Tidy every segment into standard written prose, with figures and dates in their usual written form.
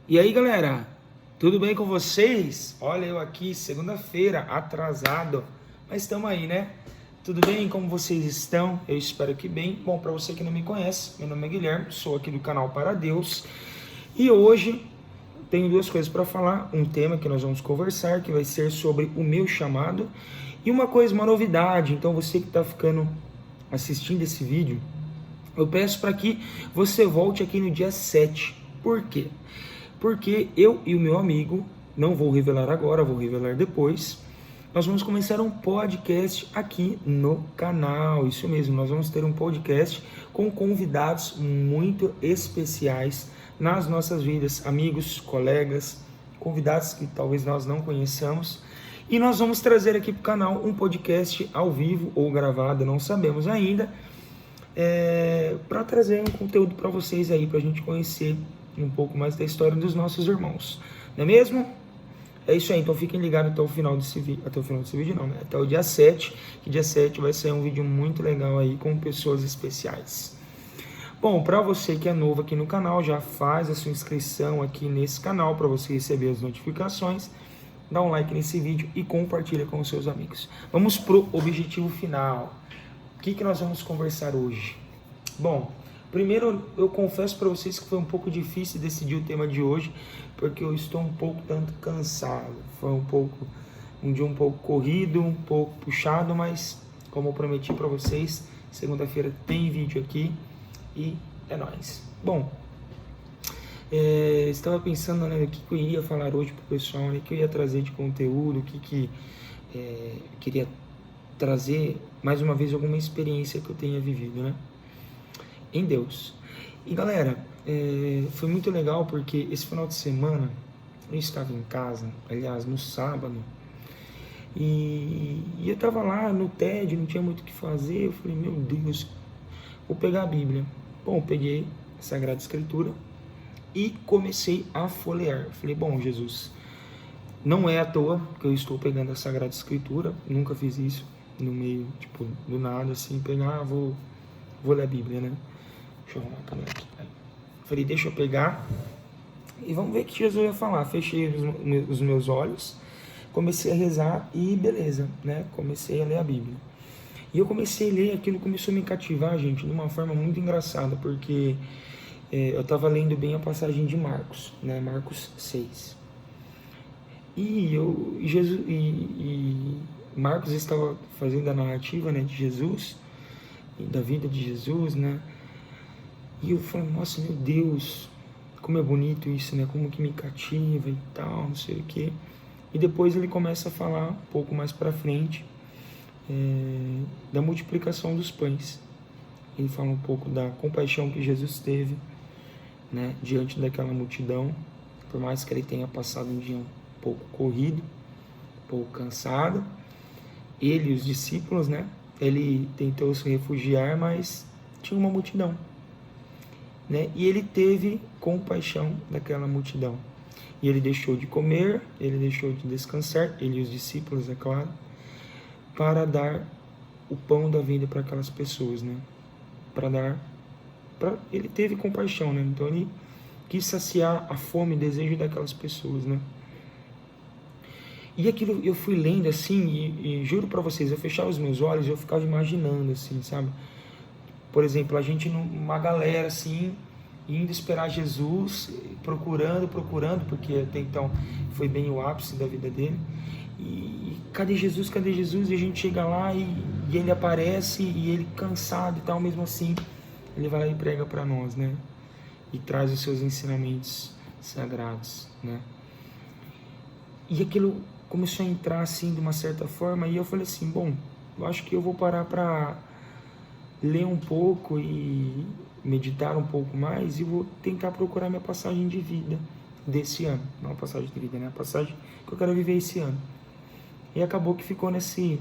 E aí, galera, tudo bem com vocês? Olha, eu aqui, segunda-feira, atrasado, mas estamos aí, né? Tudo bem? Como vocês estão? Eu espero que bem. Bom, para você que não me conhece, meu nome é Guilherme, sou aqui do canal Para Deus e hoje tenho duas coisas para falar. Um tema que nós vamos conversar, que vai ser sobre o meu chamado, e uma novidade. Então, você que está ficando assistindo esse vídeo, eu peço para que você volte aqui no dia 7. Por quê? Porque eu e o meu amigo, não vou revelar agora, vou revelar depois, nós vamos começar um podcast aqui no canal. Isso mesmo, nós vamos ter um podcast com convidados muito especiais nas nossas vidas, amigos, colegas, convidados que talvez nós não conheçamos. E nós vamos trazer aqui para o canal um podcast ao vivo ou gravado, não sabemos ainda, para trazer um conteúdo para vocês aí, para a gente conhecer um pouco mais da história dos nossos irmãos, não é mesmo? É isso aí, então fiquem ligados até o final desse vídeo, não, né? Até o dia 7, que dia 7 vai ser um vídeo muito legal aí, com pessoas especiais. Bom, para você que é novo aqui no canal, já faz a sua inscrição aqui nesse canal, para você receber as notificações, dá um like nesse vídeo e compartilha com os seus amigos. Vamos pro objetivo final. O que nós vamos conversar hoje? Bom, primeiro eu confesso para vocês que foi um pouco difícil decidir o tema de hoje, porque eu estou um pouco tanto cansado. Foi um dia um pouco corrido, um pouco puxado, mas como eu prometi para vocês, segunda-feira tem vídeo aqui e é nóis. Bom, estava pensando, né, o que eu iria falar hoje pro pessoal, né, o que eu ia trazer de conteúdo, queria trazer mais uma vez alguma experiência que eu tenha vivido, né, em Deus. E galera, foi muito legal porque esse final de semana eu estava em casa, aliás, no sábado, e eu estava lá no tédio, não tinha muito o que fazer. Eu falei, meu Deus, vou pegar a Bíblia. Bom, eu peguei a Sagrada Escritura e comecei a folhear. Eu falei, bom, Jesus, não é à toa que eu estou pegando a Sagrada Escritura, nunca fiz isso no meio, tipo, do nada, assim, pegar, vou ler a Bíblia, né? Deixa eu arrumar a câmera aqui. Falei, deixa eu pegar e vamos ver o que Jesus ia falar. Fechei os meus olhos, comecei a rezar e beleza, né? Comecei a ler a Bíblia. E eu comecei a ler, aquilo começou a me cativar, gente, de uma forma muito engraçada, porque eu estava lendo bem a passagem de Marcos, né? Marcos 6. E Marcos estava fazendo a narrativa, né, de Jesus, da vida de Jesus, né? E eu falei, nossa, meu Deus, como é bonito isso, né? Como que me cativa e tal, não sei o quê. E depois ele começa a falar um pouco mais pra frente da multiplicação dos pães. Ele fala um pouco da compaixão que Jesus teve, né, diante daquela multidão. Por mais que ele tenha passado um dia um pouco corrido, um pouco cansado, ele e os discípulos, né? Ele tentou se refugiar, mas tinha uma multidão, né? E ele teve compaixão daquela multidão. E ele deixou de comer, ele deixou de descansar, ele e os discípulos, é claro, para dar o pão da vida para aquelas pessoas, né? Ele teve compaixão, né? Então ele quis saciar a fome e desejo daquelas pessoas, né? E aquilo eu fui lendo assim, e juro para vocês, eu fechava os meus olhos e eu ficava imaginando assim, sabe? Por exemplo, a gente numa galera assim, indo esperar Jesus, procurando, porque até então foi bem o ápice da vida dele. E cadê Jesus? E a gente chega lá e ele aparece, e ele cansado e tal, mesmo assim, ele vai lá e prega para nós, né? E traz os seus ensinamentos sagrados, né? E aquilo começou a entrar assim de uma certa forma, e eu falei assim, bom, eu acho que eu vou parar para ler um pouco e meditar um pouco mais, e vou tentar procurar minha passagem de vida desse ano. Não a passagem de vida, né? A passagem que eu quero viver esse ano. E acabou que ficou nesse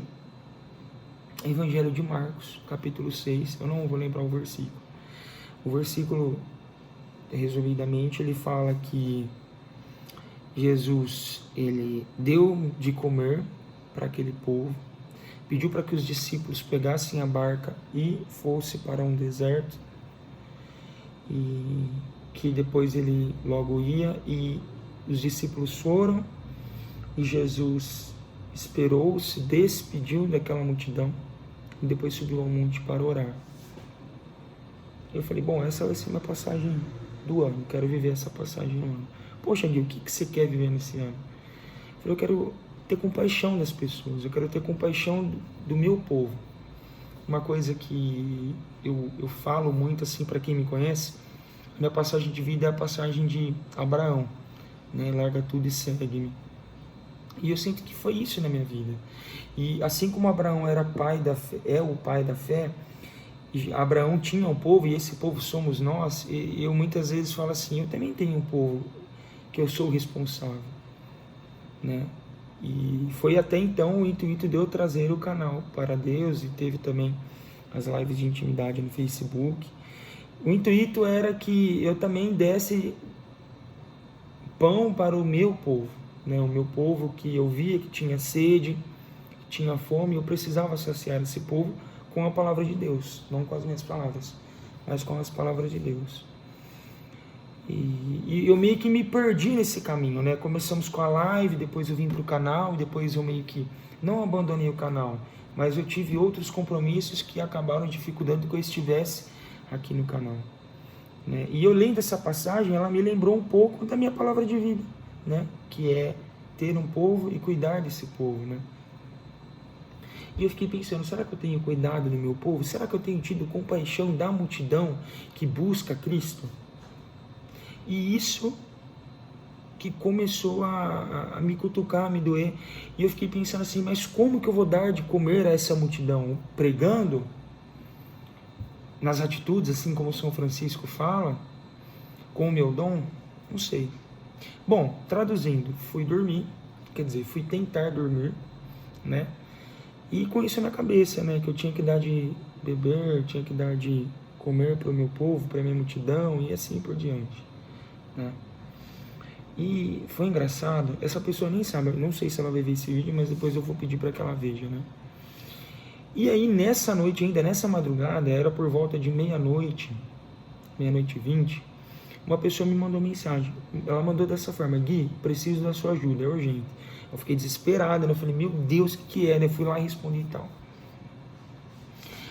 Evangelho de Marcos, capítulo 6. Eu não vou lembrar o versículo. O versículo, resumidamente, ele fala que Jesus, ele deu de comer para aquele povo, pediu para que os discípulos pegassem a barca e fossem para um deserto. E que depois ele logo ia e os discípulos foram e Jesus esperou, se despediu daquela multidão e depois subiu ao monte para orar. Eu falei, bom, essa vai ser minha passagem do ano, quero viver essa passagem no ano. Poxa, Gui, o que você quer viver nesse ano? Eu falei, eu quero ter compaixão das pessoas, eu quero ter compaixão do meu povo. Uma coisa que eu falo muito assim para quem me conhece, minha passagem de vida é a passagem de Abraão, né? Larga tudo e segue-me. E eu sinto que foi isso na minha vida. E assim como Abraão era pai da fé, é o pai da fé, Abraão tinha um povo e esse povo somos nós. E eu muitas vezes falo assim, eu também tenho um povo que eu sou responsável, né? E foi até então o intuito de eu trazer o canal para Deus e teve também as lives de intimidade no Facebook. O intuito era que eu também desse pão para o meu povo, né? O meu povo que eu via que tinha sede, que tinha fome, eu precisava saciar esse povo com a palavra de Deus, não com as minhas palavras, mas com as palavras de Deus. E eu meio que me perdi nesse caminho, né? Começamos com a live, depois eu vim para o canal, depois eu meio que não abandonei o canal, mas eu tive outros compromissos que acabaram dificultando que eu estivesse aqui no canal, né? E eu lendo essa passagem, ela me lembrou um pouco da minha palavra de vida, né? Que é ter um povo e cuidar desse povo, né? E eu fiquei pensando, será que eu tenho cuidado do meu povo? Será que eu tenho tido compaixão da multidão que busca Cristo? E isso que começou a me cutucar, a me doer. E eu fiquei pensando assim, mas como que eu vou dar de comer a essa multidão? Pregando? Nas atitudes, assim como São Francisco fala? Com o meu dom? Não sei. Bom, traduzindo, fui dormir, quer dizer, fui tentar dormir, né? E com isso na cabeça, né? Que eu tinha que dar de beber, tinha que dar de comer para o meu povo, para a minha multidão e assim por diante, né? E foi engraçado, essa pessoa nem sabe, eu não sei se ela vai ver esse vídeo, mas depois eu vou pedir para que ela veja, né? E aí nessa noite, ainda nessa madrugada, era por volta de meia-noite, 00h20, uma pessoa me mandou mensagem. Ela mandou dessa forma, Gui, preciso da sua ajuda, é urgente. Eu fiquei desesperado, né? Eu falei, meu Deus, o que é, né? Eu fui lá e respondi e tal.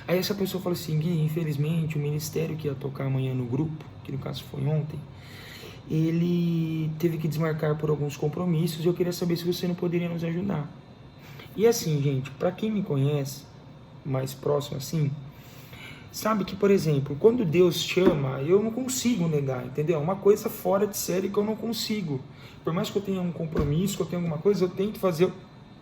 Aí essa pessoa falou assim, Gui, infelizmente o ministério que ia tocar amanhã no grupo, que no caso foi ontem, ele teve que desmarcar por alguns compromissos e eu queria saber se você não poderia nos ajudar. E assim, gente, para quem me conhece, mais próximo assim, sabe que, por exemplo, quando Deus chama, eu não consigo negar, entendeu? É uma coisa fora de série que eu não consigo. Por mais que eu tenha um compromisso, que eu tenha alguma coisa, eu tento fazer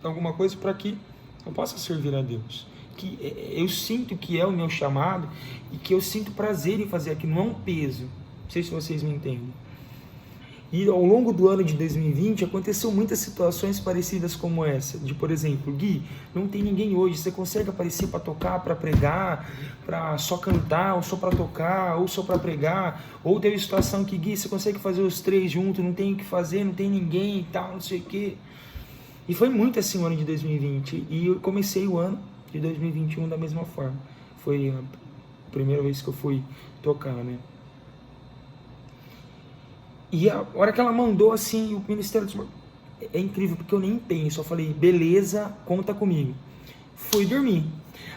alguma coisa para que eu possa servir a Deus. Que eu sinto que é o meu chamado e que eu sinto prazer em fazer aquilo, não é um peso. Não sei se vocês me entendem. E ao longo do ano de 2020 aconteceu muitas situações parecidas como essa, de, por exemplo, Gui, não tem ninguém hoje, você consegue aparecer para tocar, para pregar, para só cantar, ou só para tocar, ou só para pregar, ou teve situação que, Gui, você consegue fazer os três juntos, não tem o que fazer, não tem ninguém e tal, não sei o quê. E foi muito assim o ano de 2020, e eu comecei o ano de 2021 da mesma forma. Foi a primeira vez que eu fui tocar, né? E a hora que ela mandou assim, o Ministério dos... É incrível, porque eu nem penso. Eu falei, beleza, conta comigo. Fui dormir.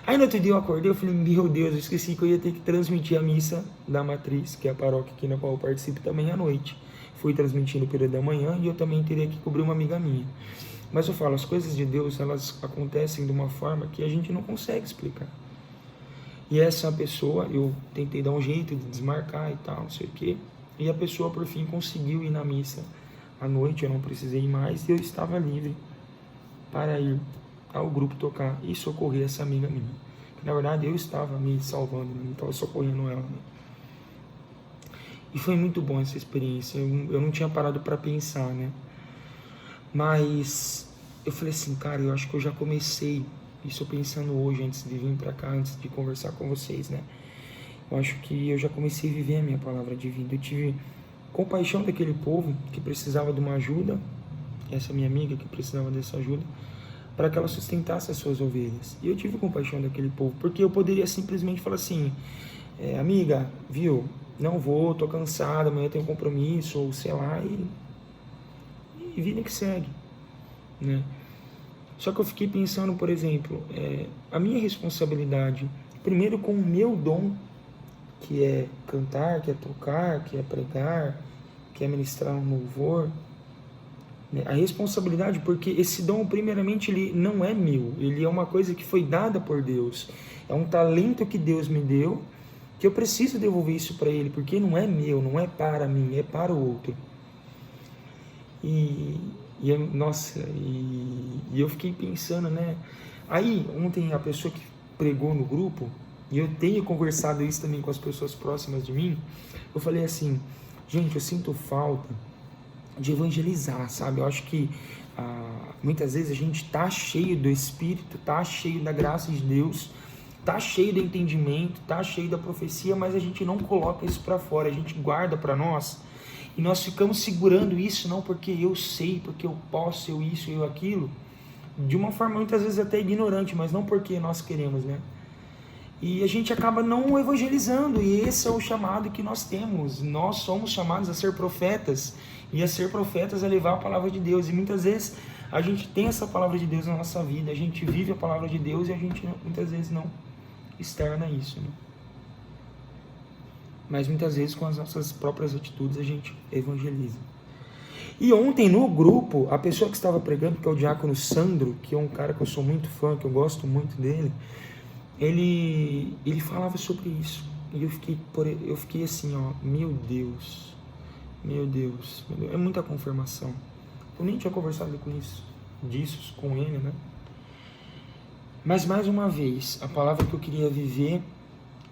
Aí no outro dia eu acordei, eu falei, meu Deus, eu esqueci que eu ia ter que transmitir a missa da Matriz, que é a paróquia aqui na qual eu participo também à noite. Fui transmitindo o período da manhã e eu também teria que cobrir uma amiga minha. Mas eu falo, as coisas de Deus, elas acontecem de uma forma que a gente não consegue explicar. E essa pessoa, eu tentei dar um jeito de desmarcar e tal, não sei o quê. E a pessoa, por fim, conseguiu ir na missa à noite, eu não precisei ir mais, e eu estava livre para ir ao grupo tocar e socorrer essa amiga minha. Que, na verdade, eu estava me salvando, não estava socorrendo ela, né? E foi muito bom essa experiência, eu não tinha parado para pensar, né? Mas eu falei assim, cara, eu acho que eu já comecei, isso pensando hoje, antes de vir para cá, antes de conversar com vocês, né? Eu acho que eu já comecei a viver a minha palavra de vida. Eu tive compaixão daquele povo que precisava de uma ajuda, essa minha amiga que precisava dessa ajuda, para que ela sustentasse as suas ovelhas. E eu tive compaixão daquele povo, porque eu poderia simplesmente falar assim, amiga, viu, não vou, tô cansado, amanhã eu tenho compromisso, ou sei lá, e vida que segue, né? Só que eu fiquei pensando, por exemplo, a minha responsabilidade, primeiro com o meu dom, que é cantar, que é tocar, que é pregar, que é ministrar um louvor, né? A responsabilidade, porque esse dom, primeiramente, ele não é meu, ele é uma coisa que foi dada por Deus, é um talento que Deus me deu, que eu preciso devolver isso para Ele, porque não é meu, não é para mim, é para o outro. Nossa, eu fiquei pensando, né? Aí, ontem, a pessoa que pregou no grupo, e eu tenho conversado isso também com as pessoas próximas de mim, eu falei assim, gente, eu sinto falta de evangelizar, sabe? Eu acho que muitas vezes a gente tá cheio do Espírito, tá cheio da graça de Deus, tá cheio do entendimento, tá cheio da profecia, mas a gente não coloca isso para fora, a gente guarda para nós, e nós ficamos segurando isso, não porque eu sei, porque eu posso, eu isso, eu aquilo, de uma forma muitas vezes até ignorante, mas não porque nós queremos, né? E a gente acaba não evangelizando, e esse é o chamado que nós temos. Nós somos chamados a ser profetas, e a ser profetas é levar a palavra de Deus, e muitas vezes a gente tem essa palavra de Deus na nossa vida, a gente vive a palavra de Deus e a gente muitas vezes não externa isso, né? Mas muitas vezes com as nossas próprias atitudes a gente evangeliza. E ontem no grupo, a pessoa que estava pregando, que é o diácono Sandro, que é um cara que eu sou muito fã, que eu gosto muito dele, ele falava sobre isso. E eu fiquei assim, ó, meu Deus, é muita confirmação. Eu nem tinha conversado disso com ele, né? Mas mais uma vez, a palavra que eu queria viver,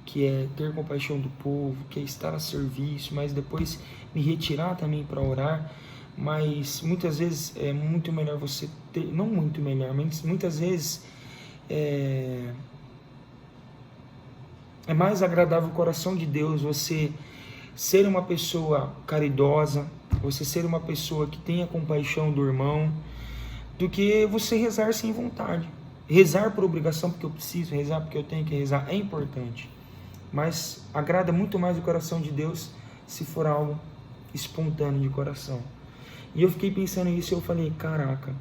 que é ter compaixão do povo, que é estar a serviço, mas depois me retirar também para orar, mas muitas vezes é muito melhor você ter, não muito melhor, mas muitas vezes é mais agradável o coração de Deus você ser uma pessoa caridosa, você ser uma pessoa que tenha compaixão do irmão, do que você rezar sem vontade. Rezar por obrigação, porque eu preciso rezar, porque eu tenho que rezar, é importante. Mas agrada muito mais o coração de Deus se for algo espontâneo de coração. E eu fiquei pensando nisso e eu falei, caraca,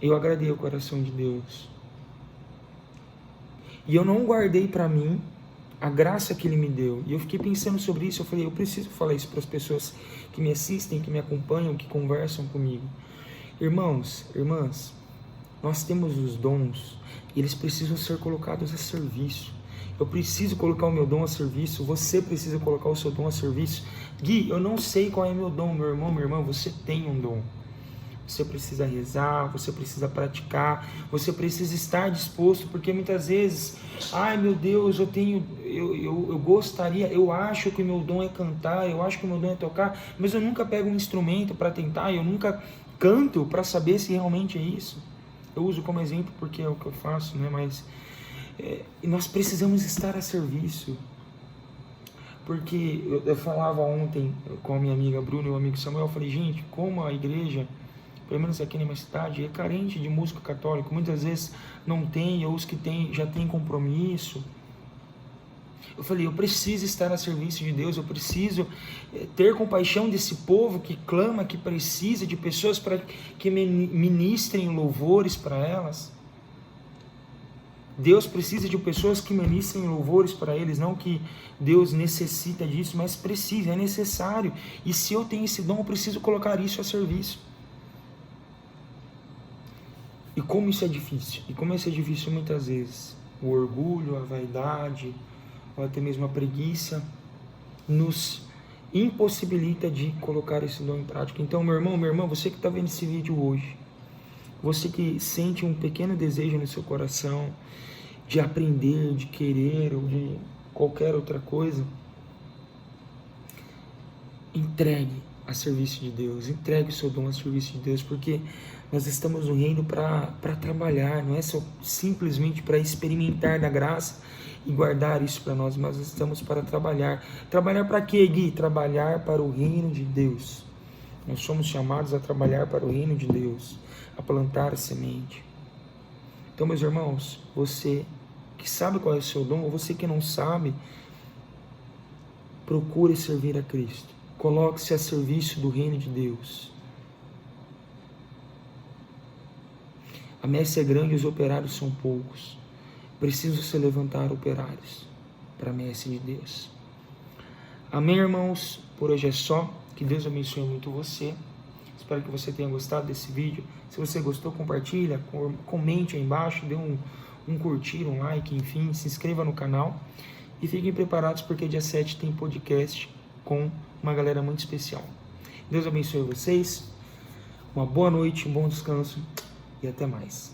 eu agradei o coração de Deus. E eu não guardei para mim a graça que Ele me deu. E eu fiquei pensando sobre isso, eu falei, eu preciso falar isso para as pessoas que me assistem, que me acompanham, que conversam comigo. Irmãos, irmãs, nós temos os dons, e eles precisam ser colocados a serviço. Eu preciso colocar o meu dom a serviço, você precisa colocar o seu dom a serviço. Gui, eu não sei qual é meu dom, meu irmão, minha irmã, você tem um dom. Você precisa rezar, você precisa praticar, você precisa estar disposto, porque muitas vezes, ai meu Deus, eu gostaria, eu acho que o meu dom é cantar, eu acho que o meu dom é tocar, mas eu nunca pego um instrumento para tentar, eu nunca canto para saber se realmente é isso. Eu uso como exemplo porque é o que eu faço, né? Mas nós precisamos estar a serviço. Porque eu falava ontem com a minha amiga Bruna e o amigo Samuel, eu falei, gente, como a igreja, pelo menos aqui na minha cidade, é carente de música católica, muitas vezes não tem, ou os que tem já tem compromisso. Eu falei, eu preciso estar a serviço de Deus, eu preciso ter compaixão desse povo que clama, que precisa de pessoas para que ministrem louvores para elas. Deus precisa de pessoas que ministrem louvores para eles, não que Deus necessita disso, mas precisa, é necessário. E se eu tenho esse dom, eu preciso colocar isso a serviço. E como isso é difícil? E como isso é difícil muitas vezes? O orgulho, a vaidade, ou até mesmo a preguiça, nos impossibilita de colocar esse dom em prática. Então, meu irmão, minha irmã, você que está vendo esse vídeo hoje, você que sente um pequeno desejo no seu coração de aprender, de querer ou de qualquer outra coisa, entregue a serviço de Deus, entregue o seu dom a serviço de Deus, porque nós estamos no reino para trabalhar, não é só simplesmente para experimentar da graça e guardar isso para nós, mas estamos para trabalhar. Trabalhar para quê, Gui? Trabalhar para o reino de Deus. Nós somos chamados a trabalhar para o reino de Deus, a plantar a semente. Então, meus irmãos, você que sabe qual é o seu dom, ou você que não sabe, procure servir a Cristo. Coloque-se a serviço do reino de Deus. A messe é grande e os operários são poucos. Preciso se levantar operários para a messe de Deus. Amém, irmãos? Por hoje é só. Que Deus abençoe muito você. Espero que você tenha gostado desse vídeo. Se você gostou, compartilha, comente aí embaixo, dê um curtir, um like, enfim, se inscreva no canal. E fiquem preparados porque dia 7 tem podcast com uma galera muito especial. Deus abençoe vocês. Uma boa noite, um bom descanso e até mais.